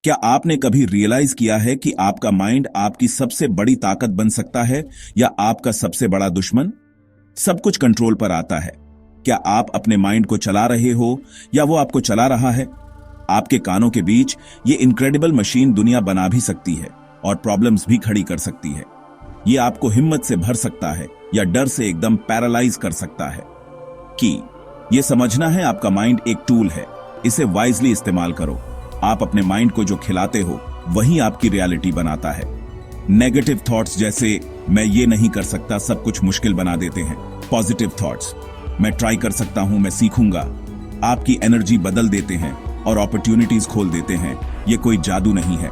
क्या आपने कभी रियलाइज किया है कि आपका माइंड आपकी सबसे बड़ी ताकत बन सकता है या आपका सबसे बड़ा दुश्मन? सब कुछ कंट्रोल पर आता है। क्या आप अपने माइंड को चला रहे हो या वो आपको चला रहा है? आपके कानों के बीच ये इनक्रेडिबल मशीन दुनिया बना भी सकती है और प्रॉब्लम्स भी खड़ी कर सकती है। ये आपको हिम्मत से भर सकता है या डर से एकदम पैरालाइज कर सकता है। कि ये समझना है, आपका माइंड एक टूल है, इसे वाइजली इस्तेमाल करो। आप अपने माइंड को जो खिलाते हो वही आपकी रियलिटी बनाता है। नेगेटिव थॉट्स जैसे मैं ये नहीं कर सकता सब कुछ मुश्किल बना देते हैं। पॉजिटिव थॉट्स, मैं ट्राई कर सकता हूं, मैं सीखूंगा, आपकी एनर्जी बदल देते हैं और अपॉर्चुनिटीज खोल देते हैं। ये कोई जादू नहीं है,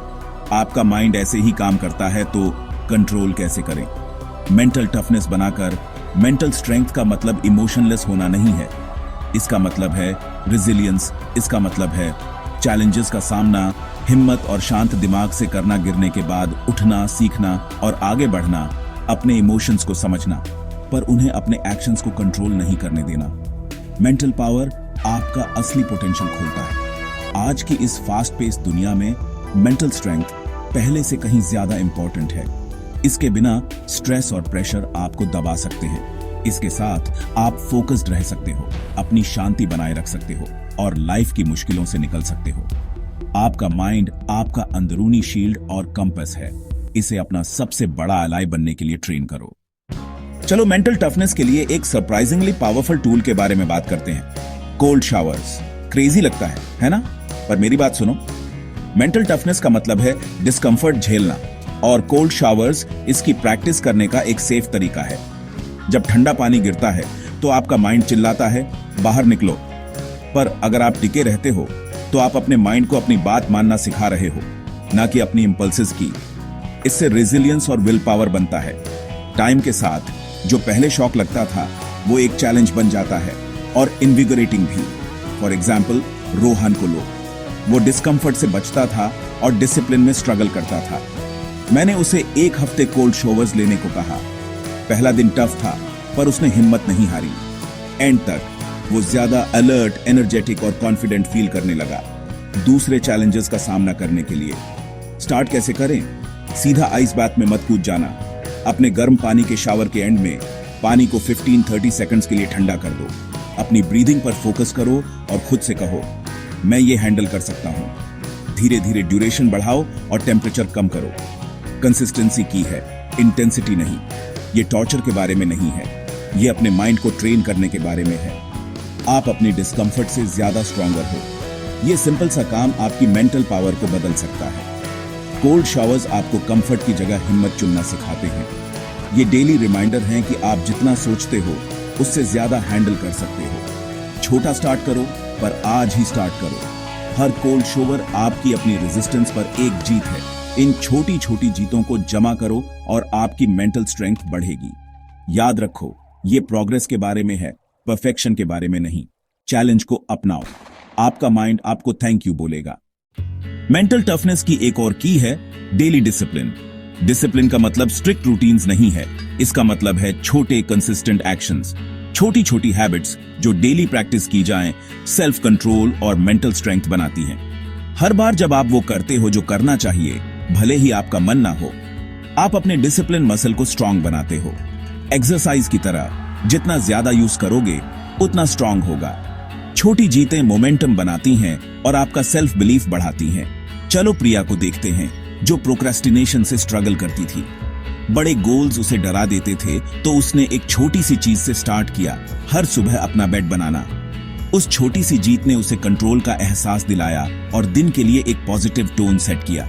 आपका माइंड ऐसे ही काम करता है। तो कंट्रोल कैसे करें? मेंटल टफनेस बनाकर। मेंटल स्ट्रेंथ का मतलब इमोशनलेस होना नहीं है, इसका मतलब है रिजिलियंस। इसका मतलब है चैलेंजेस का सामना हिम्मत और शांत दिमाग से करना, गिरने के बाद उठना, सीखना और आगे बढ़ना। अपने इमोशंस को समझना पर उन्हें अपने एक्शंस को कंट्रोल नहीं करने देना। मेंटल पावर आपका असली पोटेंशियल खोलता है। आज की इस फास्ट पेस दुनिया में मेंटल स्ट्रेंथ पहले से कहीं ज्यादा इंपॉर्टेंट है। इसके बिना स्ट्रेस और प्रेशर आपको दबा सकते हैं। इसके साथ आप फोकस्ड रह सकते हो, अपनी शांति बनाए रख सकते हो और लाइफ की मुश्किलों से निकल सकते हो। आपका माइंड आपका अंदरूनी शील्ड और कंपास है। इसे अपना सबसे बड़ा अलाई बनने के लिए ट्रेन करो। चलो मेंटल टफनेस के लिए एक सरप्राइजिंगली पावरफुल टूल के बारे में बात करते हैं। Cold showers. क्रेजी लगता है ना? पर मेरी बात सुनो। मेंटल टफनेस का मतलब है डिस्कंफर्ट झेलना, और कोल्ड शावर्स इसकी प्रैक्टिस करने का एक सेफ तरीका है। जब ठंडा पानी गिरता है तो आपका माइंड चिल्लाता है बाहर निकलो, पर अगर आप टिके रहते हो तो आप अपने माइंड को अपनी बात मानना सिखा रहे हो, ना कि अपनी इंपल्सेस की। इससे रेजिलियंस और विल पावर बनता है। टाइम के साथ जो पहले शॉक लगता था वो एक चैलेंज बन जाता है और इनविगरेटिंग भी। फॉर एग्जाम्पल, रोहन को लो, वो डिस्कंफर्ट से बचता था और डिसिप्लिन में स्ट्रगल करता था। मैंने उसे 1 हफ्ते कोल्ड शॉवर्स लेने को कहा। पहला दिन टफ था पर उसने हिम्मत नहीं हारी। एंड तक वो ज्यादा अलर्ट, एनर्जेटिक और कॉन्फिडेंट फील करने लगा दूसरे चैलेंजेस का सामना करने के लिए। स्टार्ट कैसे करें? सीधा आइस बाथ में मत कूद जाना। अपने गर्म पानी के शावर के एंड में पानी को 15-30 सेकंड्स के लिए ठंडा कर दो। अपनी ब्रीदिंग पर फोकस करो और खुद से कहो, मैं ये हैंडल कर सकता हूं। धीरे धीरे ड्यूरेशन बढ़ाओ और टेम्परेचर कम करो। कंसिस्टेंसी की है, इंटेंसिटी नहीं। ये टॉर्चर के बारे में नहीं है, ये अपने माइंड को ट्रेन करने के बारे में है। आप अपनी डिस्कंफर्ट से ज्यादा स्ट्रॉन्गर हो। ये सिंपल सा काम आपकी मेंटल पावर को बदल सकता है। कोल्ड शावर्स आपको कंफर्ट की जगह हिम्मत चुनना सिखाते हैं। ये डेली रिमाइंडर हैं कि आप जितना सोचते हो उससे ज्यादा हैंडल कर सकते हो। छोटा स्टार्ट करो, पर आज ही स्टार्ट करो। हर कोल्ड शावर आपकी अपनी रेजिस्टेंस पर एक जीत है। इन छोटी छोटी जीतों को जमा करो और आपकी मेंटल स्ट्रेंथ बढ़ेगी। याद रखो, ये प्रोग्रेस के बारे में है, परफेक्शन के बारे में नहीं। चैलेंज को अपनाओ, आपका माइंड आपको थैंक यू बोलेगा। मेंटल टफनेस की एक और की है डेली डिसिप्लिन। डिसिप्लिन का मतलब स्ट्रिक्ट रूटीन्स नहीं है, इसका मतलब है छोटे कंसिस्टेंट एक्शंस, छोटी छोटी हैबिट्स जो डेली प्रैक्टिस की जाएं, सेल्फ कंट्रोल और मेंटल स्ट्रेंथ बनाती हैं। हर बार जब आप वो करते हो जो करना चाहिए, भले ही आपका मन ना हो, आप अपने डिसिप्लिन मसल को स्ट्रांग बनाते हो। एक्सरसाइज की तरह जितना ज्यादा यूज करोगे उतना स्ट्रांग होगा। छोटी जीतें मोमेंटम बनाती हैं और आपका सेल्फ बिलीफ बढ़ाती हैं। चलो प्रिया को देखते हैं, जो प्रोक्रेस्टिनेशन से स्ट्रगल करती थी। बड़े गोल्स उसे डरा देते थे, तो उसने एक छोटी सी चीज से स्टार्ट किया, हर सुबह अपना बेड बनाना। उस छोटी सी जीत ने उसे कंट्रोल का एहसास दिलाया और दिन के लिए एक पॉजिटिव टोन सेट किया।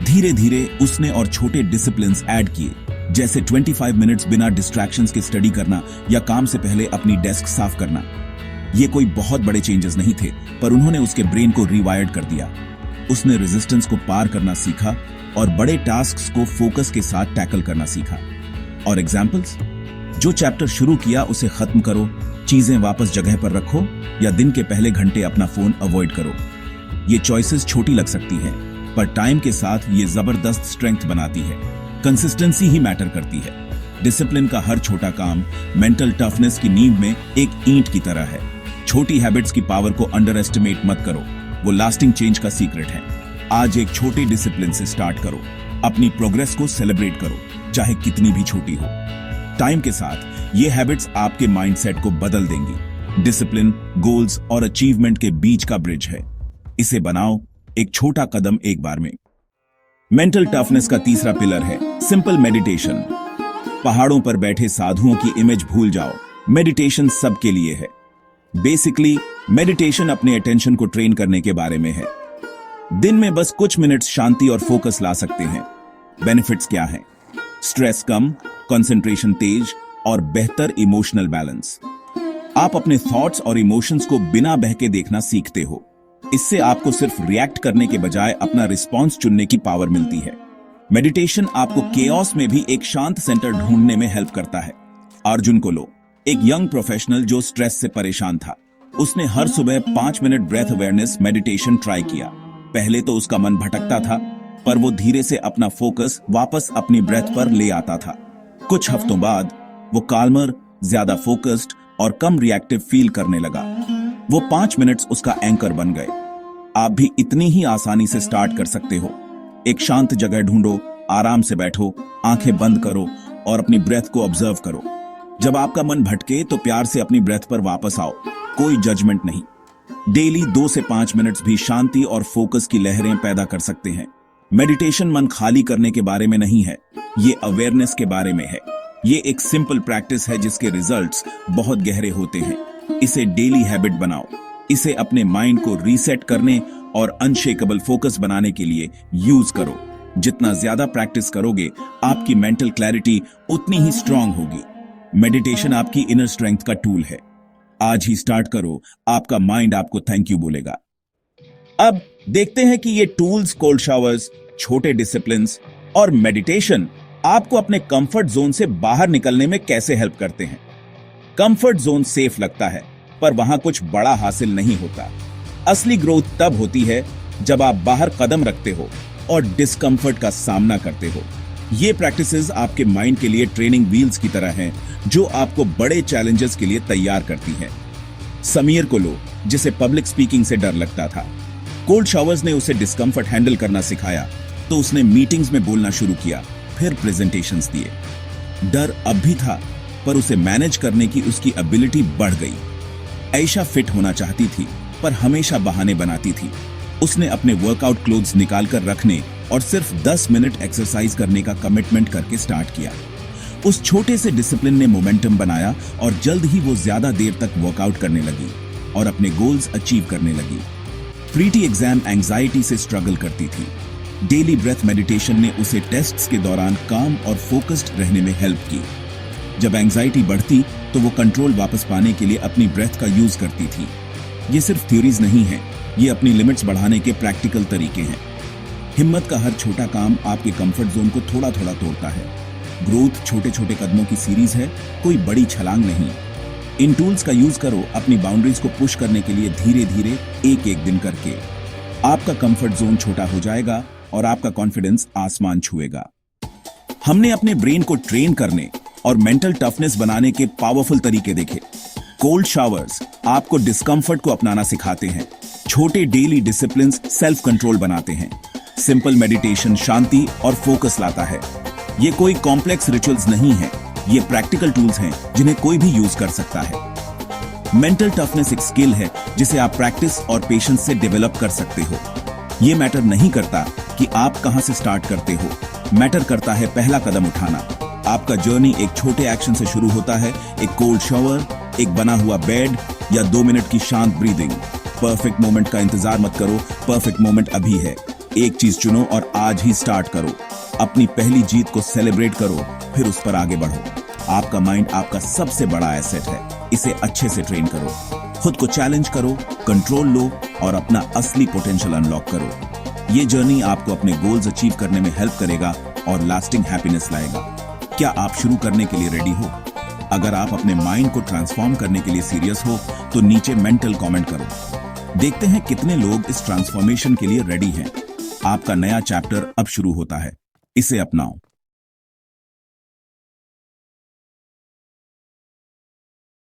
धीरे धीरे उसने और छोटे डिसिप्लिन्स ऐड किए, जैसे 25 मिनट्स बिना डिस्ट्रैक्शंस के स्टडी करना या काम से पहले अपनी डेस्क साफ करना। ये कोई बहुत बड़े चेंजेस नहीं थे, पर उन्होंने उसके ब्रेन को रिवायर्ड कर दिया। उसने रेजिस्टेंस को पार करना सीखा और बड़े टास्क्स को फोकस के साथ टैकल करना सीखा। और एग्जाम्पल्स, जो चैप्टर शुरू किया उसे खत्म करो, चीजें वापस जगह पर रखो या दिन के पहले घंटे अपना फोन अवॉइड करो। ये चॉइसेस छोटी लग सकती हैं, पर टाइम के साथ ये जबरदस्त स्ट्रेंथ बनाती है। कंसिस्टेंसी ही मैटर करती है। डिसिप्लिन का हर छोटा काम मेंटल टफनेस की नींव में एक ईंट की तरह है। छोटी हैबिट्स की पावर को अंडर एस्टिमेट मत करो, वो लास्टिंग चेंज का सीक्रेट है। आज एक छोटे डिसिप्लिन से स्टार्ट करो। अपनी प्रोग्रेस को सेलिब्रेट करो, चाहे कितनी भी छोटी हो। टाइम के साथ ये हैबिट्स आपके माइंडसेट को बदल देंगी। डिसिप्लिन गोल्स और अचीवमेंट के बीच का ब्रिज है। इसे बनाओ एक छोटा कदम एक बार में। मेंटल टफनेस का तीसरा पिलर है सिंपल मेडिटेशन। पहाड़ों पर बैठे साधुओं की इमेज भूल जाओ। मेडिटेशन सबके लिए है। बेसिकली मेडिटेशन अपने अटेंशन को ट्रेन करने के बारे में है। दिन में बस कुछ मिनट्स शांति और फोकस ला सकते हैं। बेनिफिट्स क्या हैं? स्ट्रेस कम, कंसंट्रेशन तेज और बेहतर इमोशनल बैलेंस। आप अपने थॉट्स और इमोशंस को बिना बहके देखना सीखते हो। इससे आपको सिर्फ रिएक्ट करने के बजाय अपना रिस्पॉन्स चुनने की पावर मिलती है। मेडिटेशन आपको केओस में भी एक शांत सेंटर ढूंढने में हेल्प करता है। अर्जुन को लो, एक यंग प्रोफेशनल जो स्ट्रेस से परेशान था। उसने हर सुबह 5 minute breath awareness meditation try किया। पहले तो उसका मन भटकता था, पर वो धीरे से अपना फोकस वापस अपनी ब्रेथ पर ले आता था। कुछ हफ्तों बाद वो काल्मर, ज्यादा फोकस्ड और कम रिएक्टिव फील करने लगा। वो 5 मिनट्स उसका एंकर बन गए। आप भी इतनी ही आसानी से स्टार्ट कर सकते हो। एक शांत जगह ढूंढो, आराम से बैठो, आंखें बंद करो और अपनी ब्रेथ को ऑब्जर्व करो। जब आपका मन भटके तो प्यार से अपनी ब्रेथ पर वापस आओ, कोई जजमेंट नहीं। डेली 2 से 5 मिनट्स भी शांति और फोकस की लहरें पैदा कर सकते हैं। मेडिटेशन मन खाली करने के बारे में नहीं है, ये अवेयरनेस के बारे में है। ये एक सिंपल प्रैक्टिस है जिसके रिजल्ट्स बहुत गहरे होते हैं। इसे डेली हैबिट बनाओ। इसे अपने माइंड को रीसेट करने और अनशेकेबल फोकस बनाने के लिए यूज करो। जितना ज्यादा प्रैक्टिस करोगे, आपकी मेंटल क्लैरिटी उतनी ही स्ट्रांग होगी। मेडिटेशन आपकी इनर स्ट्रेंथ का टूल है। आज ही स्टार्ट करो, आपका माइंड आपको थैंक यू बोलेगा। अब देखते हैं कि ये टूल्स, कोल्ड शावर्स, छोटे डिसिप्लिन्स और मेडिटेशन आपको अपने कंफर्ट जोन से बाहर निकलने में कैसे हेल्प करते हैं। कंफर्ट जोन सेफ लगता है, पर वहां कुछ बड़ा हासिल नहीं होता। असली ग्रोथ तब होती है जब आप बाहर कदम रखते हो और डिस्कंफर्ट का सामना करते हो। ये प्रैक्टिसेस आपके माइंड के लिए ट्रेनिंग व्हील्स की तरह हैं, जो आपको बड़े चैलेंजेस के लिए तैयार करती हैं। समीर को लो, जिसे पब्लिक स्पीकिंग से डर लगता था। कोल्ड शावर्स ने उसे डिस्कंफर्ट हैंडल करना सिखाया, तो उसने मीटिंग्स में बोलना शुरू किया, फिर प्रेजेंटेशंस दिए। डर अब भी था, पर उसे मैनेज करने की उसकी एबिलिटी बढ़ गई। आयशा फिट होना चाहती थी, पर हमेशा बहाने बनाती थी। उसने अपने वर्कआउट क्लोथ्स निकालकर रखने और सिर्फ 10 मिनट एक्सरसाइज करने का कमिटमेंट करके स्टार्ट किया। उस छोटे से डिसिप्लिन ने मोमेंटम बनाया और जल्द ही वो ज्यादा देर तक वर्कआउट करने लगी और अपने गोल्स अचीव करने लगी। प्रीटी एग्जाम एंजाइटी से स्ट्रगल करती थी। डेली ब्रेथ मेडिटेशन ने उसे टेस्ट्स के दौरान काम और फोकस्ड रहने में हेल्प की। जब एंजाइटी बढ़ती तो वो कंट्रोल वापस पाने के लिए अपनी ब्रेथ का यूज करती थी। ये सिर्फ थ्योरीज नहीं है, ये अपनी लिमिट्स बढ़ाने के प्रैक्टिकल तरीके हैं। हिम्मत का हर छोटा काम आपके कंफर्ट जोन को थोड़ा थोड़ा तोड़ता है। ग्रोथ छोटे छोटे कदमों की सीरीज है, कोई बड़ी छलांग नहीं। इन टूल्स का यूज करो अपनी बाउंड्रीज को पुश करने के लिए, धीरे धीरे एक एक दिन करके। आपका कंफर्ट जोन छोटा हो जाएगा और आपका कॉन्फिडेंस आसमान छुएगा। हमने अपने ब्रेन को ट्रेन करने और मेंटल टफनेस बनाने के पावरफुल तरीके देखे। कोल्ड शावर्स आपको डिस्कंफर्ट को अपनाना सिखाते हैं। छोटे डेली डिसिप्लिन्स सेल्फ कंट्रोल बनाते हैं। सिंपल मेडिटेशन शांति और फोकस लाता है। ये कोई कॉम्प्लेक्स रिचुअल्स नहीं है, ये प्रैक्टिकल टूल्स हैं जिन्हें कोई भी यूज कर सकता है। मेंटल टफनेस एक स्किल है जिसे आप प्रैक्टिस और पेशेंस से डेवलप कर सकते हो। ये मैटर नहीं करता कि आप कहां से स्टार्ट करते हो, मैटर करता है पहला कदम उठाना। आपका जर्नी एक छोटे एक्शन से शुरू होता है, एक कोल्ड शावर, एक बना हुआ बेड या 2 मिनट की शांत ब्रीदिंग। परफेक्ट मोमेंट का इंतजार मत करो, परफेक्ट मोमेंट अभी है। एक चीज चुनो और आज ही स्टार्ट करो। अपनी पहली जीत को सेलिब्रेट करो, फिर उस पर आगे बढ़ो। आपका माइंड आपका सबसे बड़ा एसेट है, इसे अच्छे से ट्रेन करो। खुद को चैलेंज करो, कंट्रोल लो और अपना असली पोटेंशियल अनलॉक करो। ये जर्नी आपको अपने गोल्स अचीव करने में हेल्प करेगा और लास्टिंग हैप्पीनेस लाएगा। क्या आप शुरू करने के लिए रेडी हो? अगर आप अपने माइंड को ट्रांसफॉर्म करने के लिए सीरियस हो तो नीचे मेंटल कमेंट करो। देखते हैं कितने लोग इस ट्रांसफॉर्मेशन के लिए रेडी हैं। आपका नया चैप्टर अब शुरू होता है, इसे अपनाओ।